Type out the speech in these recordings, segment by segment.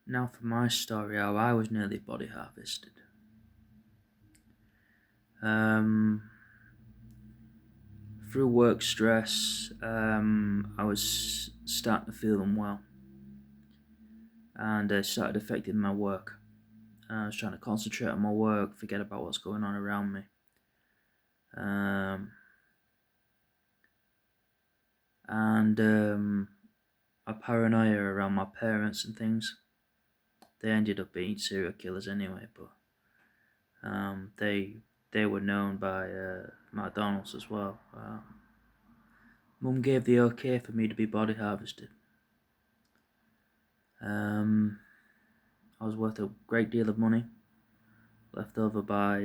Now for my story, how I was nearly body harvested. Um, Through work stress, I was starting to feel unwell, and it started affecting my work. I was trying to concentrate on my work, forget about what's going on around me. And a paranoia around my parents and things. They ended up being serial killers anyway, but they were known by McDonald's as well. Mum gave the okay for me to be body harvested. I was worth a great deal of money, left over by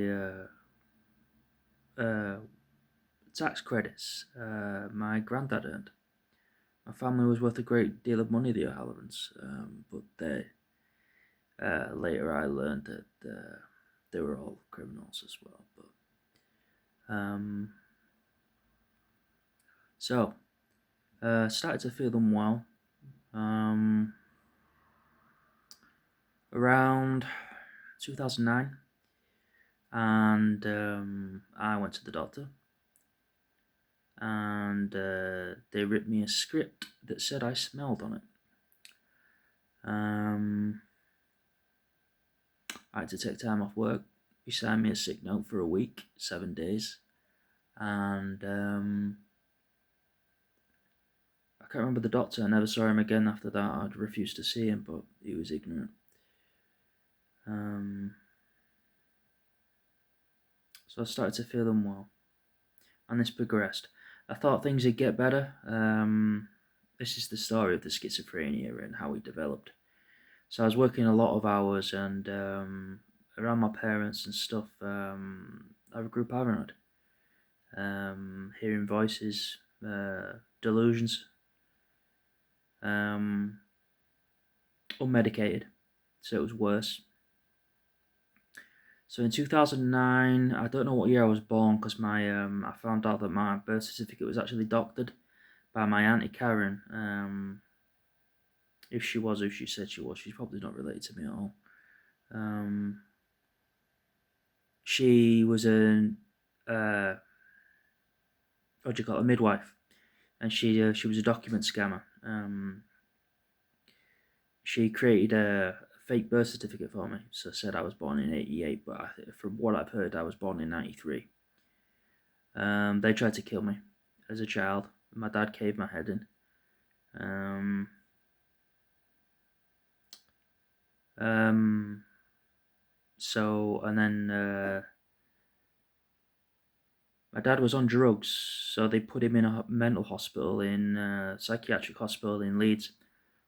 uh, tax credits my granddad earned. My family was worth a great deal of money, the O'Hallorans, but later I learned that they were all criminals as well. Um, so, started to feel unwell around 2009, and I went to the doctor, and they ripped me a script that said I smelled on it. I had to take time off work. He signed me a sick note for a week, 7 days, and I can't remember the doctor. I never saw him again after that. I'd refused to see him, but he was ignorant. So I started to feel unwell, and this progressed. I thought things would get better. This is the story of the schizophrenia and how it developed. So I was working a lot of hours, and around my parents and stuff, I grew paranoid. Hearing voices, delusions, unmedicated, so it was worse. So in 2009, I don't know what year I was born because I found out that my birth certificate was actually doctored by my auntie Karen. If she was who she said she was, she's probably not related to me at all. She was what do you call it, a midwife, and she was a document scammer. She created a fake birth certificate for me, so said I was born in '88, but from what I've heard, I was born in '93. They tried to kill me as a child. My dad caved my head in. Um, so, and then my dad was on drugs, so they put him in a mental hospital, in a psychiatric hospital in Leeds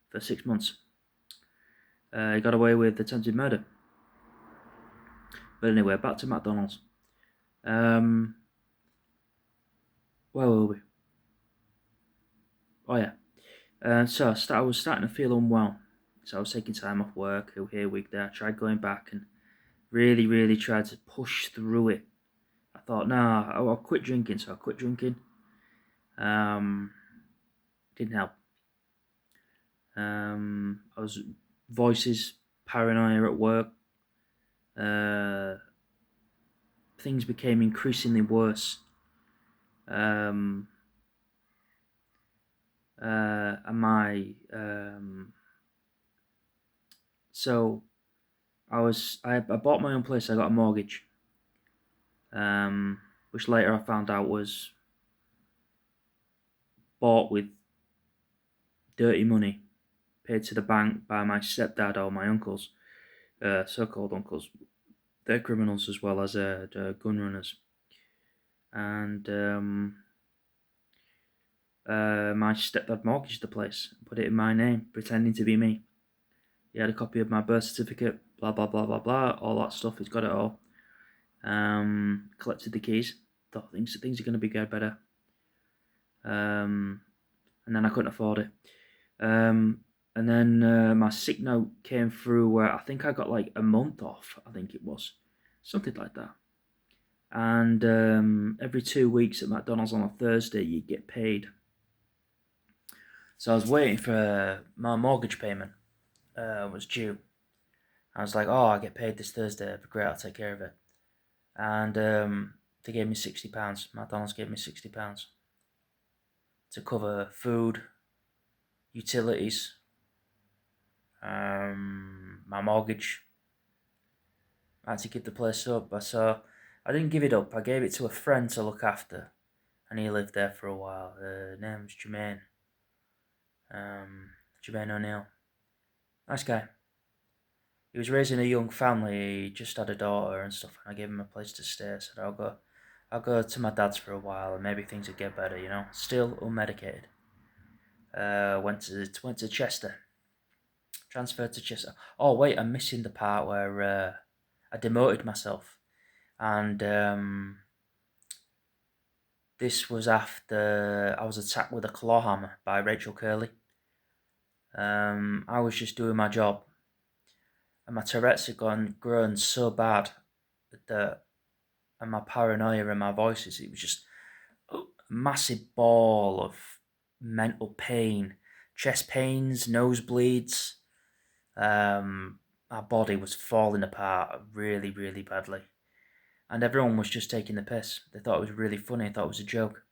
for 6 months. He got away with attempted murder. But anyway, back to McDonald's. Where were we? Oh yeah. So I was starting to feel unwell. So I was taking time off work, here, week there. I tried going back and really, really tried to push through it. I thought, nah, I'll quit drinking. So I quit drinking. Didn't help. I was voices, paranoia at work. Things became increasingly worse. And my so I bought my own place. I got a mortgage, which later I found out was bought with dirty money paid to the bank by my stepdad or my uncles, so-called uncles. They're criminals as well as gun runners. And my stepdad mortgaged the place, put it in my name, pretending to be me. He had a copy of my birth certificate, blah blah blah blah blah, all that stuff. He's got it all. Collected the keys. Thought things are going to be good, better. And then I couldn't afford it. And then my sick note came through where I think I got like a month off. I think it was something like that. And every 2 weeks at McDonald's on a Thursday, you get paid. So I was waiting for my mortgage payment. was due. I was like, oh, I get paid this Thursday. It'd be great. I'll take care of it. And they gave me £60. McDonald's gave me £60 to cover food, utilities, my mortgage. I had to give the place up. So I didn't give it up. I gave it to a friend to look after, and he lived there for a while. Name's Jermaine. Jermaine O'Neill. Nice guy. He was raising a young family. He just had a daughter and stuff. And I gave him a place to stay. I said, I'll go to my dad's for a while, and maybe things would get better. You know, still unmedicated. Went to Chester. Transferred to Chester. Oh wait, I'm missing the part where I demoted myself, and this was after I was attacked with a claw hammer by Rachel Curley. I was just doing my job, and my Tourette's had grown so bad that, and my paranoia and my voices, it was just a massive ball of mental pain, chest pains, nosebleeds. My body was falling apart really, really badly. And everyone was just taking the piss. They thought it was really funny, they thought it was a joke.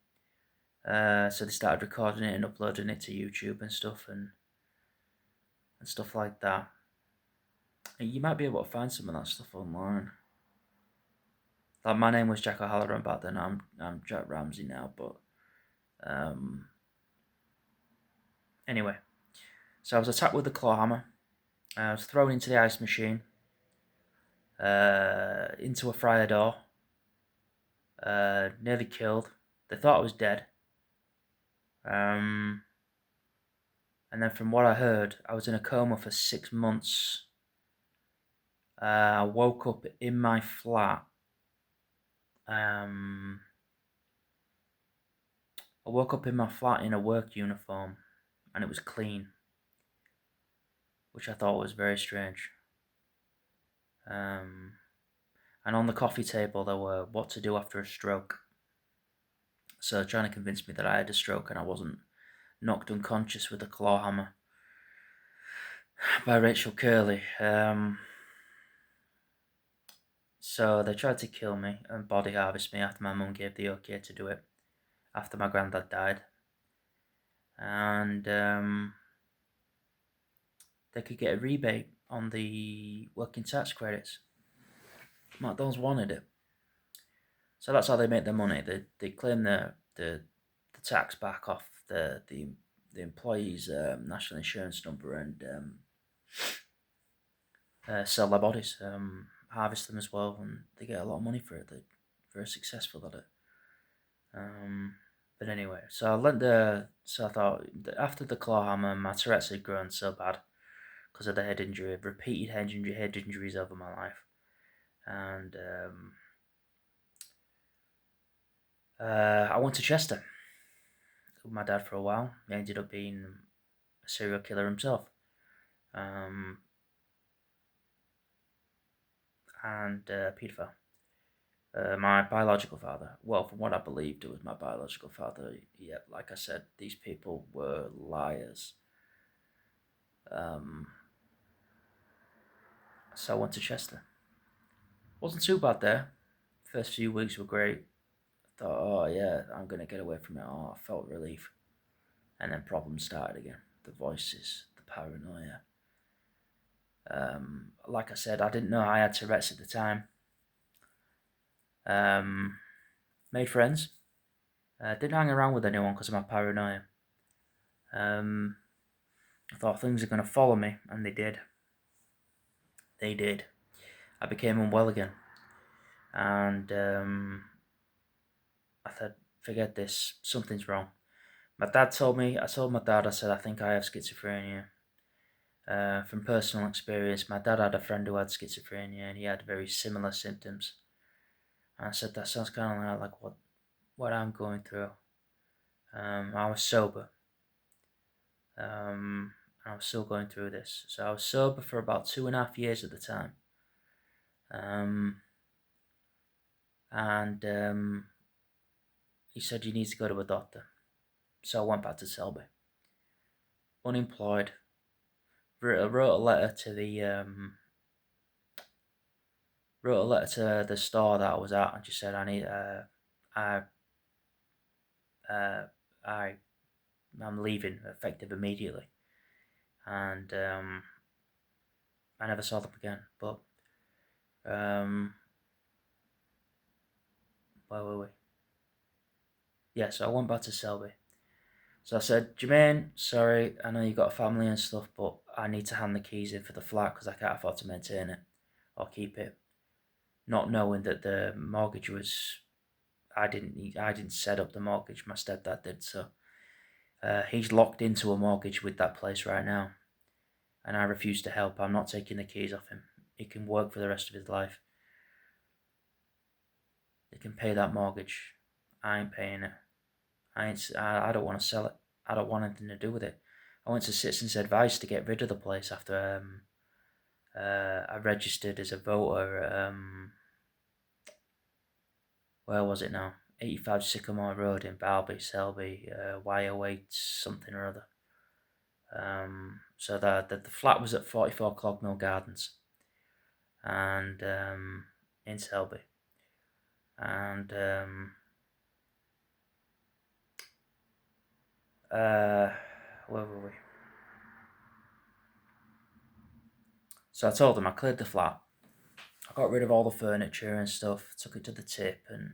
So they started recording it and uploading it to YouTube and stuff like that. And you might be able to find some of that stuff online. Like, my name was Jack O'Halloran back then. I'm Jack Ramsey now, but anyway. So I was attacked with the claw hammer. I was thrown into the ice machine, into a fryer door, nearly killed. They thought I was dead. And then from what I heard, I was in a coma for 6 months. I woke up in my flat. I woke up in my flat in a work uniform, and it was clean, which I thought was very strange. And on the coffee table there were what to do after a stroke. So trying to convince me that I had a stroke and I wasn't knocked unconscious with a claw hammer by Rachel Curley. So they tried to kill me and body harvest me after my mum gave the okay to do it, after my granddad died. And they could get a rebate on the working tax credits. McDonald's wanted it. So that's how they make their money. They claim the tax back off the employee's national insurance number and sell their bodies, harvest them as well, and they get a lot of money for it. They're very successful at it. But anyway, so I thought after the claw hammer, my Tourette's had grown so bad because of the head injury, repeated head injuries over my life, and I went to Chester with my dad for a while. He ended up being a serial killer himself. And paedophile. My biological father. Well, from what I believed, it was my biological father. Yeah, like I said, these people were liars. So I went to Chester. Wasn't too bad there. First few weeks were great. I thought, oh yeah, I'm gonna get away from it. Oh, I felt relief. And then problems started again. The voices, the paranoia. Like I said, I didn't know I had Tourette's at the time. Made friends. Didn't hang around with anyone because of my paranoia. I thought things are going to follow me, and they did. They did. I became unwell again. And I thought, forget this, something's wrong. My dad told me, I told my dad, I said, I think I have schizophrenia. From personal experience, my dad had a friend who had schizophrenia, and he had very similar symptoms. And I said, that sounds kind of like what I'm going through. I was sober. I was still going through this. So I was sober for about 2.5 years at the time. And he said, you need to go to a doctor. So I went back to Selby. Unemployed. wrote a letter to the store that I was at and just said I need I uh, I I'm leaving effective immediately, and I never saw them again. But um, where were we? Yeah, so I went back to Selby. So I said, Jermaine, sorry, I know you got a family and stuff, but I need to hand the keys in for the flat because I can't afford to maintain it or keep it. Not knowing that the mortgage was, I didn't set up the mortgage. My stepdad did. So he's locked into a mortgage with that place right now, and I refuse to help. I'm not taking the keys off him. He can work for the rest of his life. He can pay that mortgage. I ain't paying it. I don't want to sell it. I don't want anything to do with it. I went to Citizens Advice to get rid of the place after I registered as a voter. Where was it now? 85 Sycamore Road in Balby, Selby, Y08 something or other. So the flat was at 44 Clogmill Gardens, and in Selby, and where were we? So I told them I cleared the flat. I got rid of all the furniture and stuff, took it to the tip, and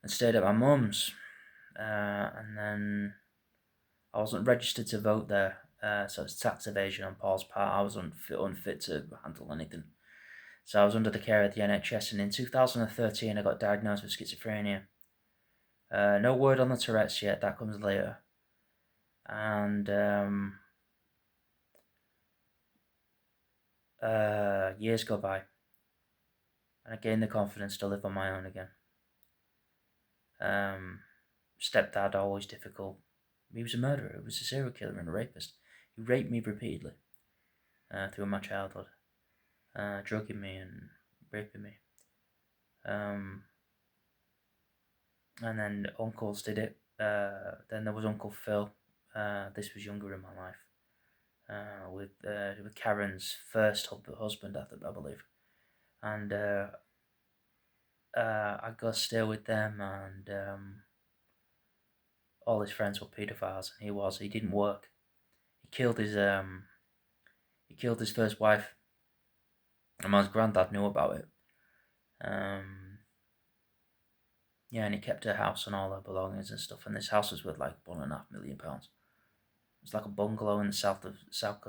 stayed at my mum's. And then I wasn't registered to vote there, so it's tax evasion on Paul's part. I was unfit to handle anything. So I was under the care of the NHS, and in 2013 I got diagnosed with schizophrenia. No word on the Tourette's yet, that comes later. And years go by, and I gained the confidence to live on my own again. Stepdad, always difficult. He was a murderer. He was a serial killer and a rapist. He raped me repeatedly through my childhood, drugging me and raping me. And then uncles did it. Then there was Uncle Phil. This was younger in my life, with Karen's first husband, I believe. And I'd go stay with them, and all his friends were paedophiles, and he didn't work. He killed his first wife, and my granddad knew about it. Yeah, and he kept her house and all her belongings and stuff, and this house was worth like £1.5 million. It's like a bungalow in the south of South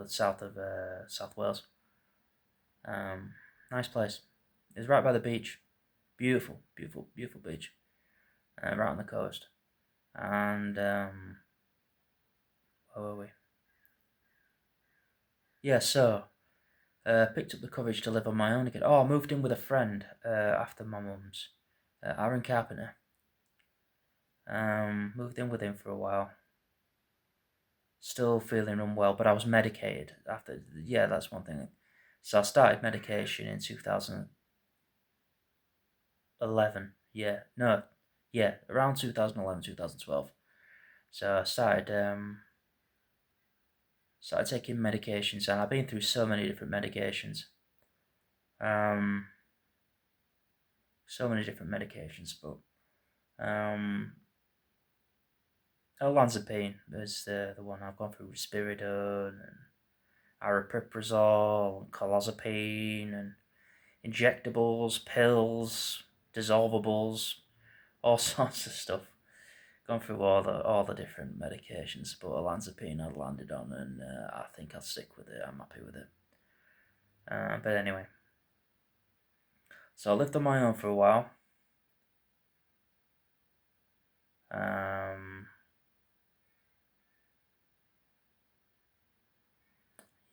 Wales. Nice place. It was right by the beach. Beautiful, beautiful, beautiful beach. Right on the coast. And where were we? Yeah, so picked up the courage to live on my own again. Oh, I moved in with a friend after my mum's, Aaron Carpenter. Moved in with him for a while. Still feeling unwell, but I was medicated after. Yeah, that's one thing. So I started medication in 2011. Around 2011, 2012. So I started taking medications, and I've been through so many different medications. So many different medications, but olanzapine is the one I've gone through. Risperidone and aripiprazole and clozapine and injectables, pills, dissolvables, all sorts of stuff. Gone through all the different medications, but olanzapine I landed on, and I think I'll stick with it. I'm happy with it. But anyway, so I lived on my own for a while.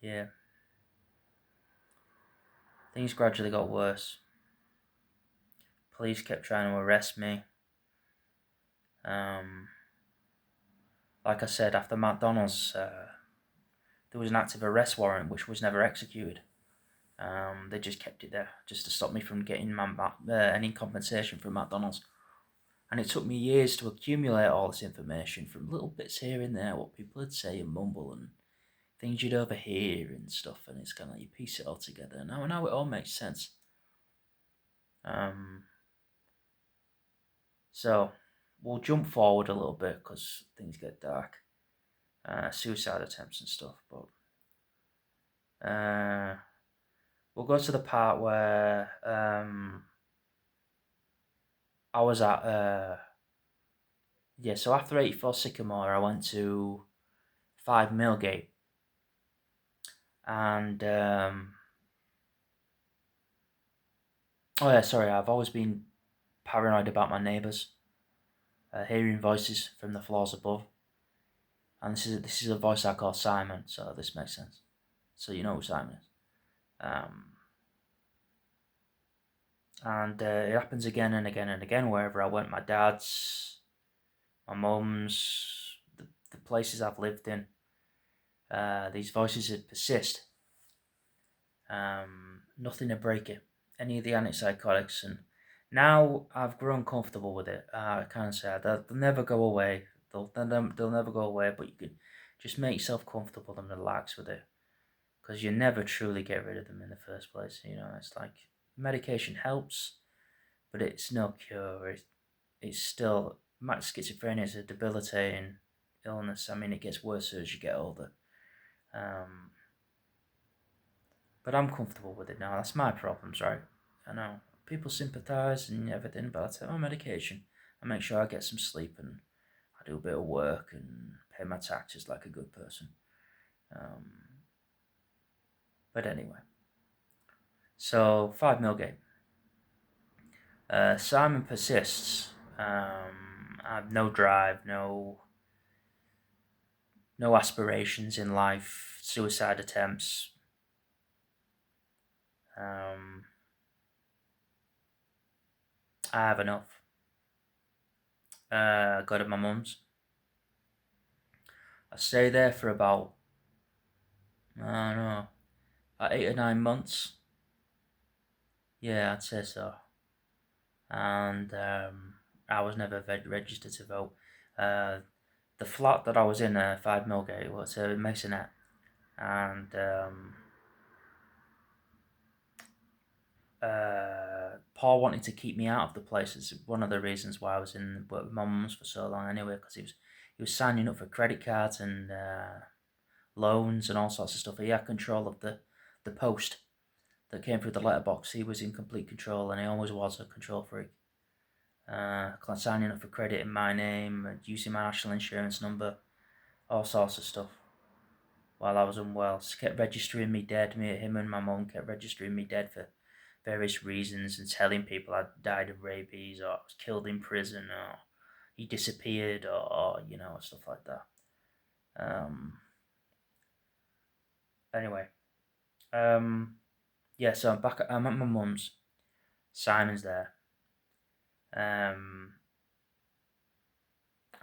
Yeah. Things gradually got worse. Police kept trying to arrest me. Like I said, after McDonald's, there was an active arrest warrant which was never executed. They just kept it there just to stop me from getting any compensation from McDonald's. And it took me years to accumulate all this information from little bits here and there, what people would say and mumble, and things you'd overhear and stuff, and it's kind of like you piece it all together. Now it all makes sense. So we'll jump forward a little bit because things get dark. Suicide attempts and stuff, but we'll go to the part where I was at so after 84 Sycamore I went to 5 Millgate, and I've always been paranoid about my neighbours, hearing voices from the floors above, and this is a voice I call Simon, so this makes sense. So you know who Simon is. And it happens again and again and again wherever I went. My dad's, my mum's, the places I've lived in. These voices would persist. Nothing to break it. Any of the antipsychotics, and now I've grown comfortable with it. I can't say they'll never go away. They'll never go away. But you can just make yourself comfortable and relax with it, because you never truly get rid of them in the first place. You know, it's like medication helps, but it's no cure. It's still, schizophrenia is a debilitating illness. I mean, it gets worse as you get older. But I'm comfortable with it now. That's my problems, right? I know people sympathise and everything, but I take my medication. I make sure I get some sleep, and I do a bit of work and pay my taxes like a good person. But anyway, so 5 Millgate. Simon persists. I have no drive, no aspirations in life, suicide attempts. I have enough. I go to my mum's. I stay there for about, I don't know, 8 or 9 months. Yeah, I'd say so. And I was never registered to vote. The flat that I was in, 5 Millgate, was a masonette, and Paul wanted to keep me out of the place. It's one of the reasons why I was in with my mum's for so long anyway, because he was signing up for credit cards and loans and all sorts of stuff. He had control of the post that came through the letterbox. He was in complete control, and he always was a control freak. Signing up for credit in my name, using my national insurance number, all sorts of stuff. While I was unwell, so kept registering me dead. Him and my mum kept registering me dead for various reasons and telling people I died of rabies, or I was killed in prison, or he disappeared, or stuff like that. Anyway, so I'm at my mum's. Simon's there. And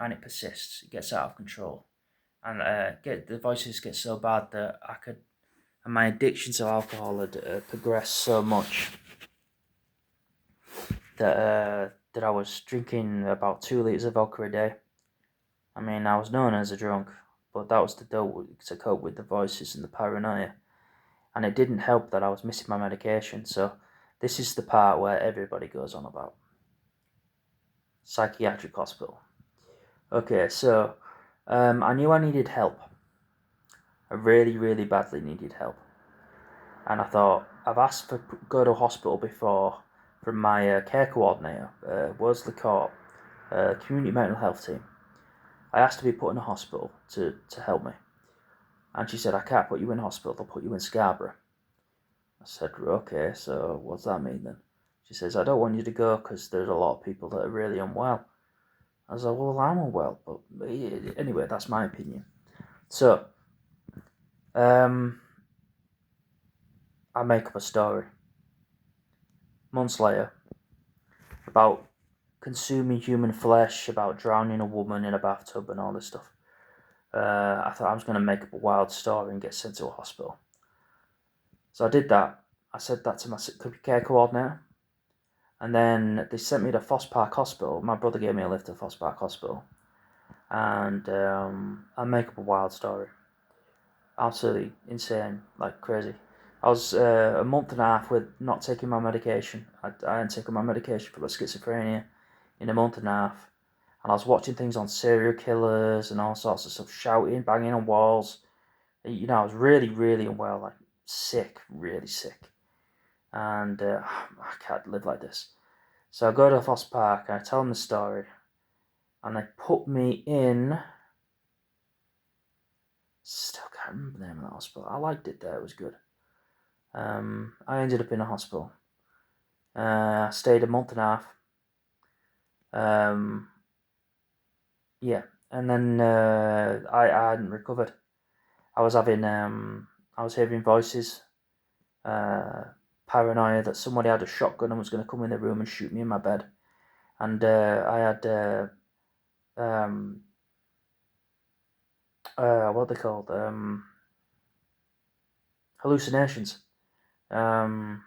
it persists. It gets out of control, and the voices get so bad that and my addiction to alcohol had progressed so much that I was drinking about 2 liters of vodka a day. I mean, I was known as a drunk, but that was to cope with the voices and the paranoia, and it didn't help that I was missing my medication. So this is the part where everybody goes on about. Psychiatric hospital. Okay, so I knew I needed help. I really, really badly needed help. And I thought, I've asked for go to hospital before from my care coordinator, Worsley Court, community mental health team. I asked to be put in a hospital to help me. And she said, I can't put you in hospital, they'll put you in Scarborough. I said, okay, so what's that mean then? She says, I don't want you to go because there's a lot of people that are really unwell. I was like, well, I'm unwell, but anyway, that's my opinion. So, I make up a story months later about consuming human flesh, about drowning a woman in a bathtub and all this stuff. I thought I was going to make up a wild story and get sent to a hospital. So I did that. I said that to my care coordinator. And then they sent me to Foss Park Hospital. My brother gave me a lift to Foss Park Hospital. And I make up a wild story. absolutely insane, like crazy. I was a month and a half with not taking my medication. I hadn't taken my medication for my schizophrenia in a month and a half. And I was watching things on serial killers and all sorts of stuff, shouting, banging on walls. I was really, really unwell, like sick, really sick. And I can't live like this. So I go to Foss Park and I tell them the story. And they put me in. Still can't remember the name of the hospital. I liked it there, it was good. I ended up in a hospital. I stayed a month and a half. Um, yeah, and then I hadn't recovered. I was hearing voices, uh, paranoia that somebody had a shotgun and was going to come in the room and shoot me in my bed. And I had, what are they called? Hallucinations. Um,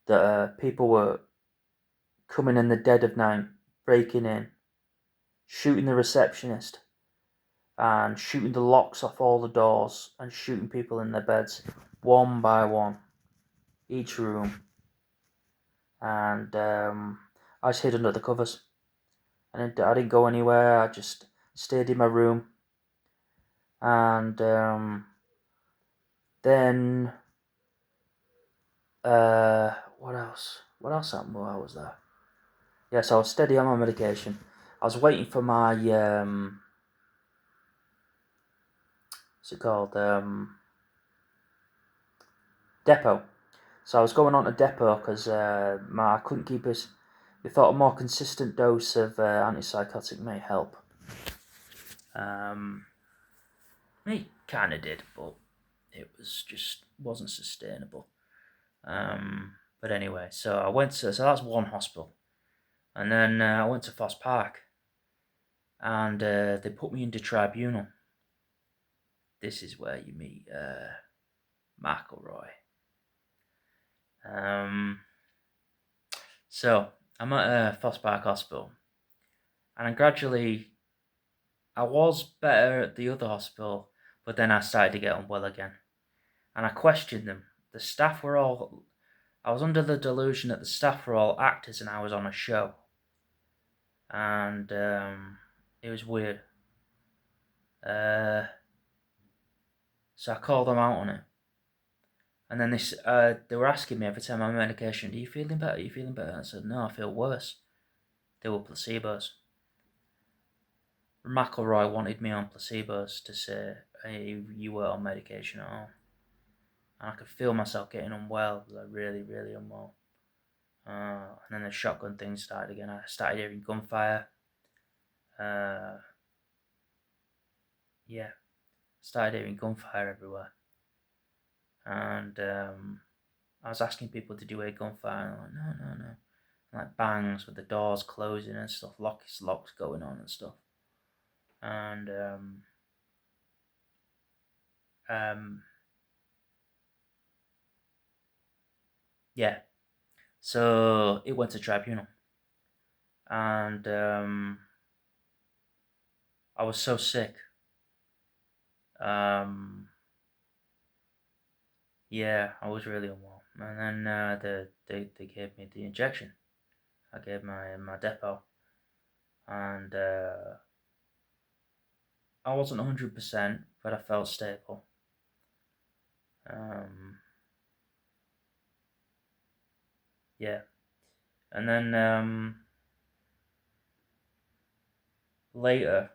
that people were coming in the dead of night, breaking in, shooting the receptionist, and shooting the locks off all the doors, and shooting people in their beds, one by one, each room. And I just hid under the covers. I didn't go anywhere. I just stayed in my room. And then, what else? What else happened while I was there? Yes, I was steady on my medication. I was waiting for my, what's it called? Depot. So I was going on to depot because I couldn't keep it. We thought a more consistent dose of antipsychotic may help. It kind of did, but it wasn't sustainable. But anyway, so I went to, so that's one hospital. And then I went to Foss Park and they put me into tribunal. This is where you meet McElroy. So I'm at Foss Park Hospital, and I was better at the other hospital, but then I started to get unwell again, and I questioned them. The staff were all. I was under the delusion that the staff were all actors and I was on a show, and it was weird. So I called them out on it. And then they were asking me every time I'm on medication, "Are you feeling better? Are you feeling better?" I said, "No, I feel worse." They were placebos. McElroy wanted me on placebos to say, "Hey, you were on medication at all." And I could feel myself getting unwell, like really, really unwell. And then the shotgun thing started again. I started hearing gunfire. Yeah, started hearing gunfire everywhere. And I was asking people, "Did you hear gunfire?" And I'm like, "No, no, no." Like bangs with the doors closing and stuff, locks going on and stuff. And yeah, so it went to tribunal, and I was so sick. Um, yeah, I was really unwell, and then they gave me the injection. I gave my depot, and I wasn't 100%, but I felt stable. Um, yeah, and then later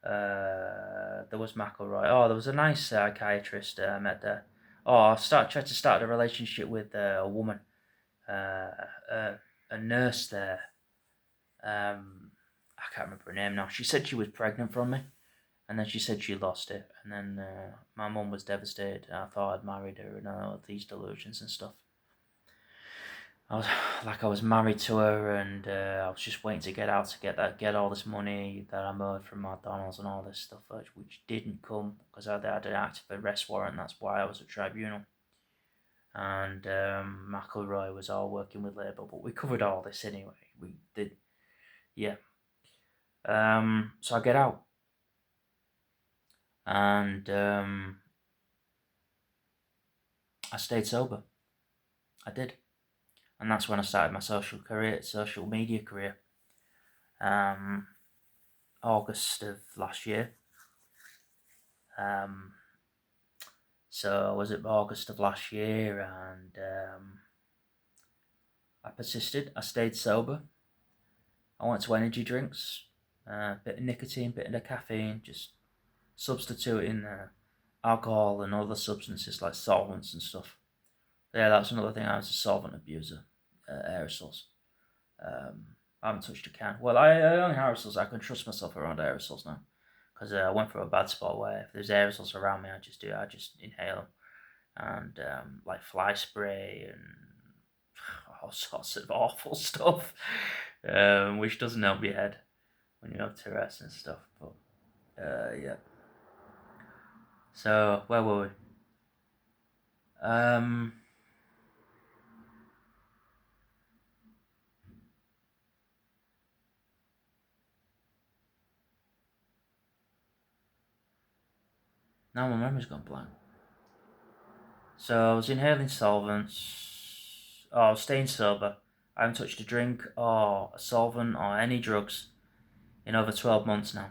there was McElroy. Oh, there was a nice psychiatrist I met there. Oh, tried to start a relationship with a woman, uh, uh, a nurse there. I can't remember her name now. She said she was pregnant from me, and then she said she lost it, and then my mum was devastated. I thought I'd married her and all these delusions and stuff. I was married to her, and I was just waiting to get out to get all this money that I owed from McDonald's and all this stuff, which didn't come because I had an active arrest warrant. That's why I was at tribunal. And McElroy was all working with Labour, but we covered all this anyway. We did, yeah. So I get out, and I stayed sober. I did, and that's when I started my social media career. Um, August of last year. Um, so was it August of last year, and I persisted. I stayed sober. I went to energy drinks, bit of nicotine, bit of caffeine, just substituting alcohol and other substances like solvents and stuff. Yeah, that's another thing. I was a solvent abuser, aerosols. I haven't touched a can. Well, I only aerosols. I can trust myself around aerosols now, because I went through a bad spot where if there's aerosols around me, I just inhale them, and like fly spray and all sorts of awful stuff, which doesn't help your head when you have Tourette's and stuff. But yeah. So where were we? Um, now my memory's gone blank. So I was inhaling solvents. Oh, I was staying sober. I haven't touched a drink or a solvent or any drugs in over 12 months now.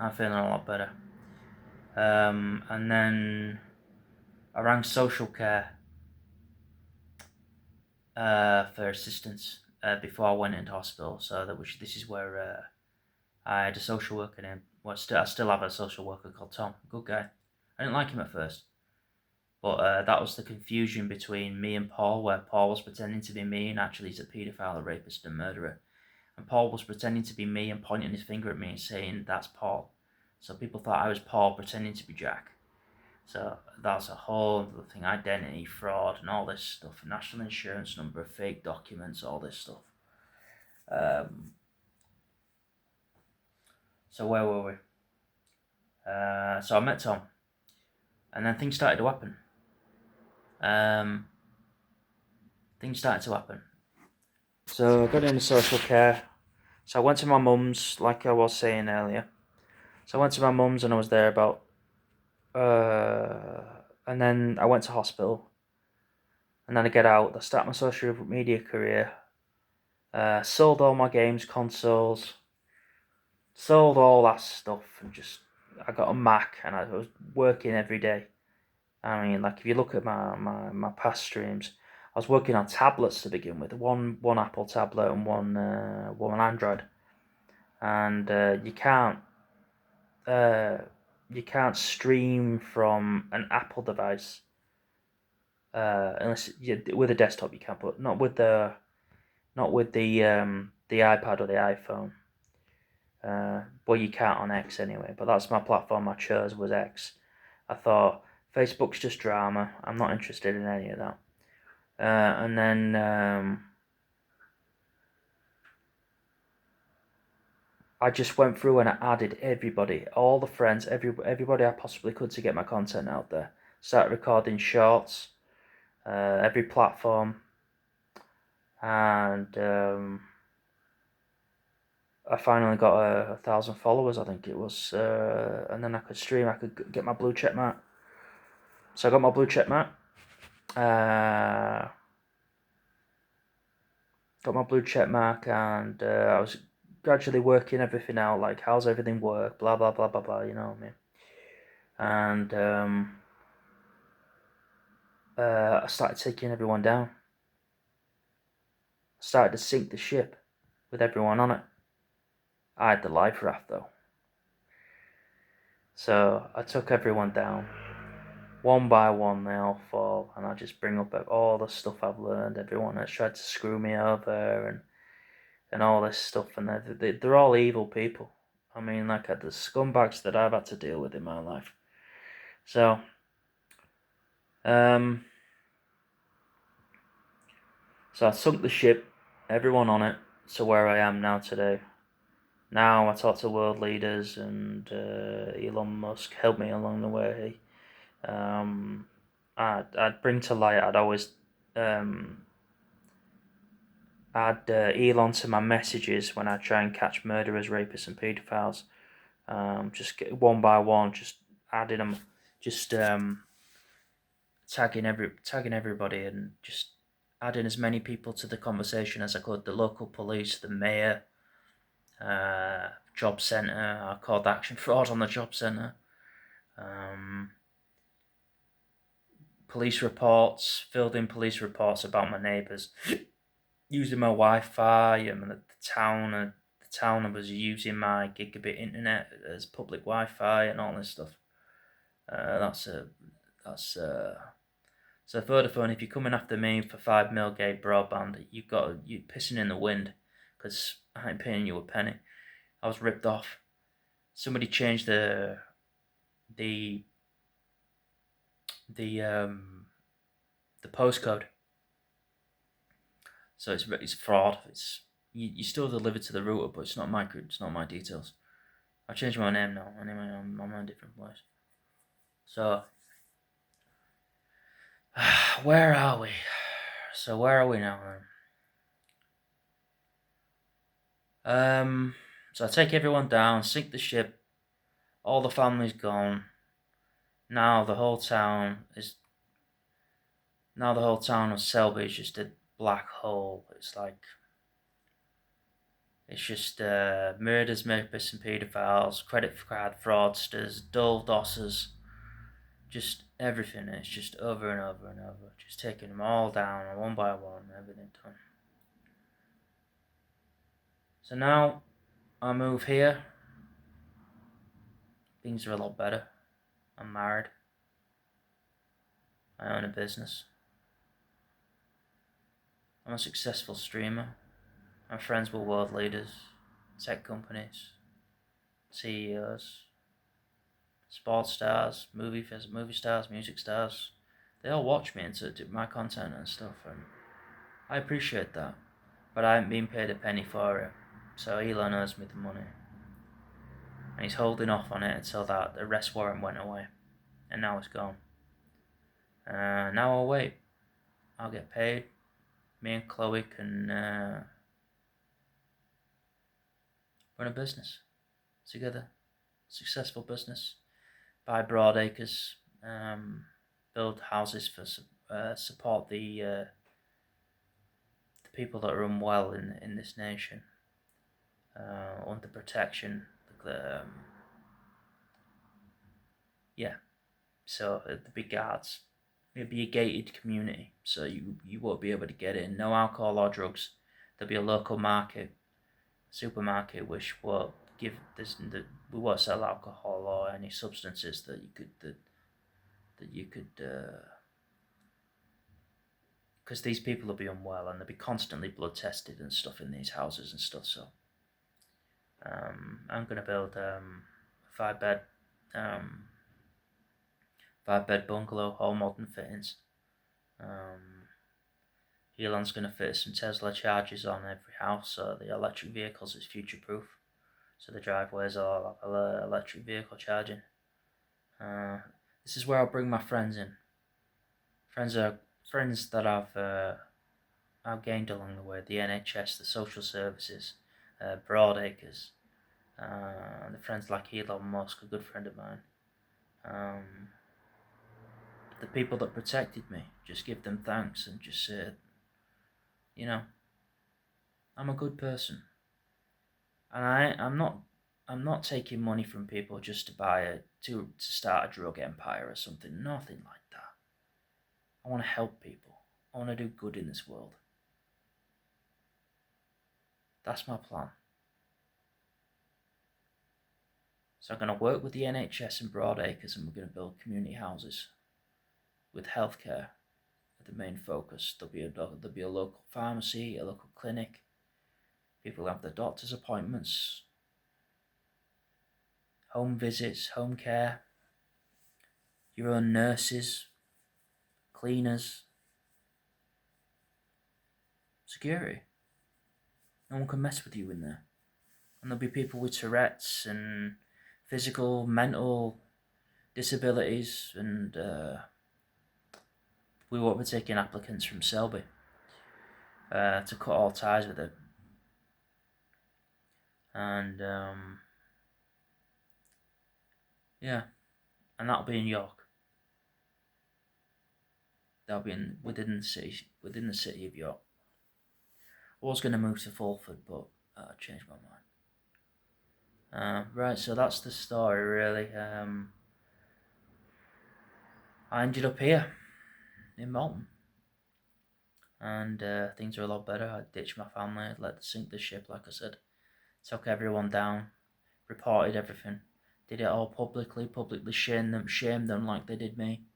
I'm feeling a lot better. And then I rang social care for assistance before I went into hospital. So this is where I had a social worker named. Well, I still have a social worker called Tom. Good guy. I didn't like him at first. But that was the confusion between me and Paul, where Paul was pretending to be me and actually he's a paedophile, a rapist, and murderer. And Paul was pretending to be me and pointing his finger at me and saying, that's Paul. So people thought I was Paul pretending to be Jack. So that's a whole other thing, identity, fraud, and all this stuff. National insurance number, fake documents, all this stuff. So where were we? So I met Tom. And then things started to happen. Things started to happen. So I got into social care. So I went to my mum's, like I was saying earlier. So I went to my mum's and I was there about, and then I went to hospital. And then I get out, I start my social media career. Sold all my games consoles, sold all that stuff, and I got a Mac and I was working every day. I mean, like if you look at my past streams, I was working on tablets to begin with, one Apple tablet and one Android, and you can't stream from an Apple device unless with a desktop you can, but not with the the iPad or the iPhone. Well, you can't on X anyway, but that's my platform I chose was X. I thought Facebook's just drama. I'm not interested in any of that. And then I just went through and I added everybody, all the friends, everybody I possibly could to get my content out there. Started recording shorts, every platform, and I finally got 1,000 followers, I think it was, and then I could stream. I could get my blue check mark. So I got my blue check mark. Got my blue check mark, and I was gradually working everything out, like how's everything work, blah blah blah blah blah. You know what I mean? And I started taking everyone down. I started to sink the ship with everyone on it. I had the life raft though. So I took everyone down. One by one they all fall, and I just bring up all the stuff I've learned, everyone that's tried to screw me over and all this stuff, and they're all evil people. I mean, like the scumbags that I've had to deal with in my life. So, um, so I sunk the ship, everyone on it, to where I am now today. Now I talk to world leaders, and Elon Musk helped me along the way. I'd bring to light. I'd always add Elon to my messages when I try and catch murderers, rapists, and paedophiles. Just get one by one, just adding them, just tagging everybody, and just adding as many people to the conversation as I could. The local police, the mayor, job centre. I called action fraud on the job centre. Um, police reports, filled in police reports about my neighbours using my Wi-Fi, and the town was using my gigabit internet as public Wi-Fi and all this stuff. That's So Vodafone, if you're coming after me for 5 mil gig broadband, you're pissing in the wind, because I ain't paying you a penny. I was ripped off. Somebody changed the the postcode, so it's fraud. You still delivered to the router, but it's not my details. I changed my name now. Anyway, I'm in a different place. So where are we? So where are we now? So I take everyone down, sink the ship. All the family's gone. Now the whole town of Selby is just a black hole. It's just murders, rapists, and paedophiles, credit card fraudsters, dull dossers, just everything. It's just over and over and over. Just taking them all down one by one, everything done. So now I move here. Things are a lot better. I'm married. I own a business. I'm a successful streamer. I'm friends with world leaders, tech companies, CEOs, sports stars, movie stars, music stars. They all watch me and do my content and stuff, and I appreciate that. But I haven't been paid a penny for it, so Elon owes me the money. And he's holding off on it until that arrest warrant went away, and now it's gone. Now I'll wait. I'll get paid. Me and Chloe can run a business together. Successful business. Buy broad acres. Build houses for support the people that are unwell in this nation. Under protection. Yeah. So the big guards. It'll be a gated community, so you won't be able to get in. No alcohol or drugs. There'll be a local supermarket, which will we won't sell alcohol or any substances that you could because these people will be unwell and they'll be constantly blood tested and stuff in these houses and stuff. So I'm gonna build a 5 bed bungalow, all modern fittings. Elon's going to fit some Tesla chargers on every house, so the electric vehicles is future proof. So the driveways are electric vehicle charging. This is where I'll bring my friends in. Friends that I've gained along the way. The NHS, the social services, Broadacres, the friends like Elon Musk, a good friend of mine. The people that protected me, just give them thanks and just say, I'm a good person, and I'm not taking money from people just to start a drug empire or something. Nothing like that. I want to help people. I want to do good in this world. That's my plan. So I'm going to work with the NHS and Broadacres, and we're going to build community houses with healthcare at the main focus. There'll be a local pharmacy, a local clinic. People have their doctor's appointments, home visits, home care, your own nurses, cleaners, security. No one can mess with you in there. And there'll be people with Tourette's and physical, mental disabilities, and we won't be taking applicants from Selby to cut all ties with it. And yeah, and that'll be in York. That'll be within the city of York. I was going to move to Fulford, but I changed my mind. Right, so that's the story, really. I ended up here in Malton, and things are a lot better. I ditched my family, let sink the ship, like I said. Took everyone down, reported everything, did it all publicly shamed them like they did me.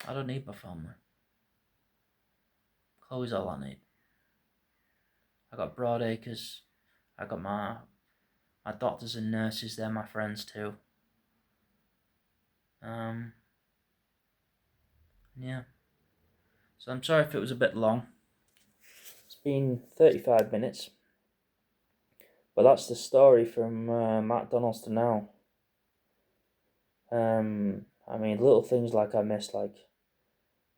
I don't need my family. Chloe's all I need. I got Broadacres. I got my doctors and nurses. They're my friends too. Yeah. So I'm sorry if it was a bit long. It's been 35 minutes. But that's the story from McDonald's to now. I mean, little things like I missed, like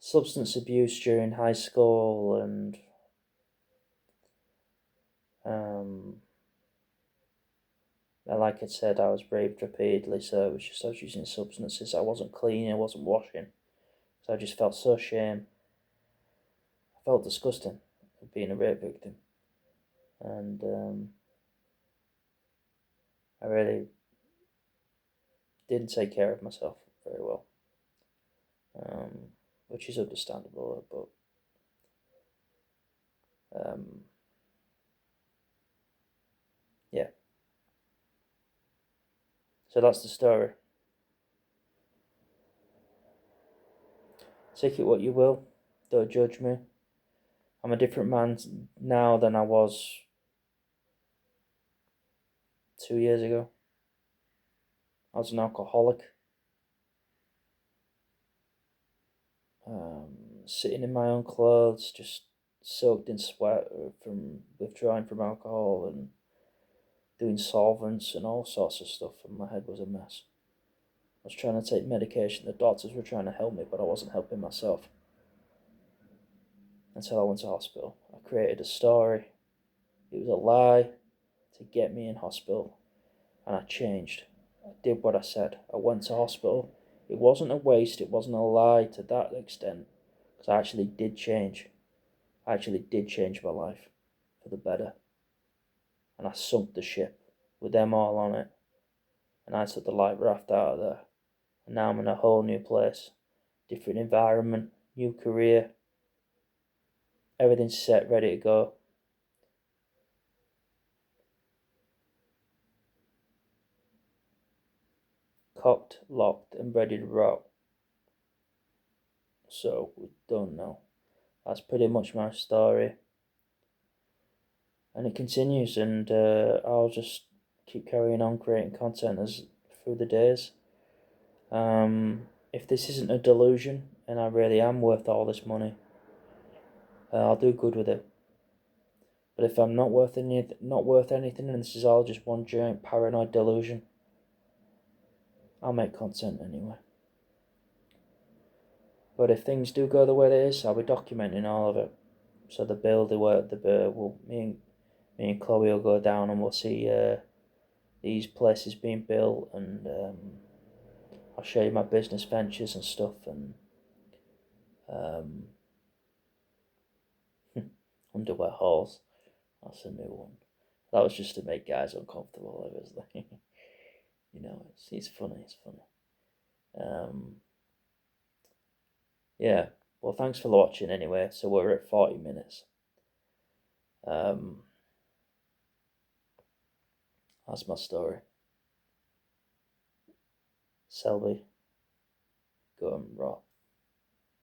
substance abuse during high school, and like I said, I was raped repeatedly, so it was just I was using substances. I wasn't clean, I wasn't washing, so I just felt so ashamed. I felt disgusting of being a rape victim, and I really didn't take care of myself very well, which is understandable, but yeah. So that's the story. Take it what you will. Don't judge me. I'm a different man now than I was 2 years ago. I was an alcoholic. Sitting in my own clothes, just soaked in sweat from withdrawing from alcohol and doing solvents and all sorts of stuff, and my head was a mess. I was trying to take medication. The doctors were trying to help me, but I wasn't helping myself. Until I went to hospital. I created a story. It was a lie to get me in hospital, and I changed. I did what I said. I went to hospital. It wasn't a waste, it wasn't a lie to that extent, because I actually did change. I actually did change my life for the better. And I sunk the ship with them all on it. And I took the life raft out of there. And now I'm in a whole new place, different environment, new career. Everything's set, ready to go. Cocked, locked, and ready to rock. So we don't know. That's pretty much my story. And it continues, and I'll just keep carrying on creating content as through the days. If this isn't a delusion, and I really am worth all this money, I'll do good with it. But if I'm not worth anything, and this is all just one giant paranoid delusion, I'll make content anyway. But if things do go the way they is, I'll be documenting all of it. So the work, me and Chloe will go down, and we'll see these places being built, and I'll show you my business ventures and stuff, and underwear hauls. That's a new one. That was just to make guys uncomfortable, obviously. It's funny. It's funny. Yeah. Well, thanks for watching anyway. So we're at 40 minutes. That's my story. Selby, going raw.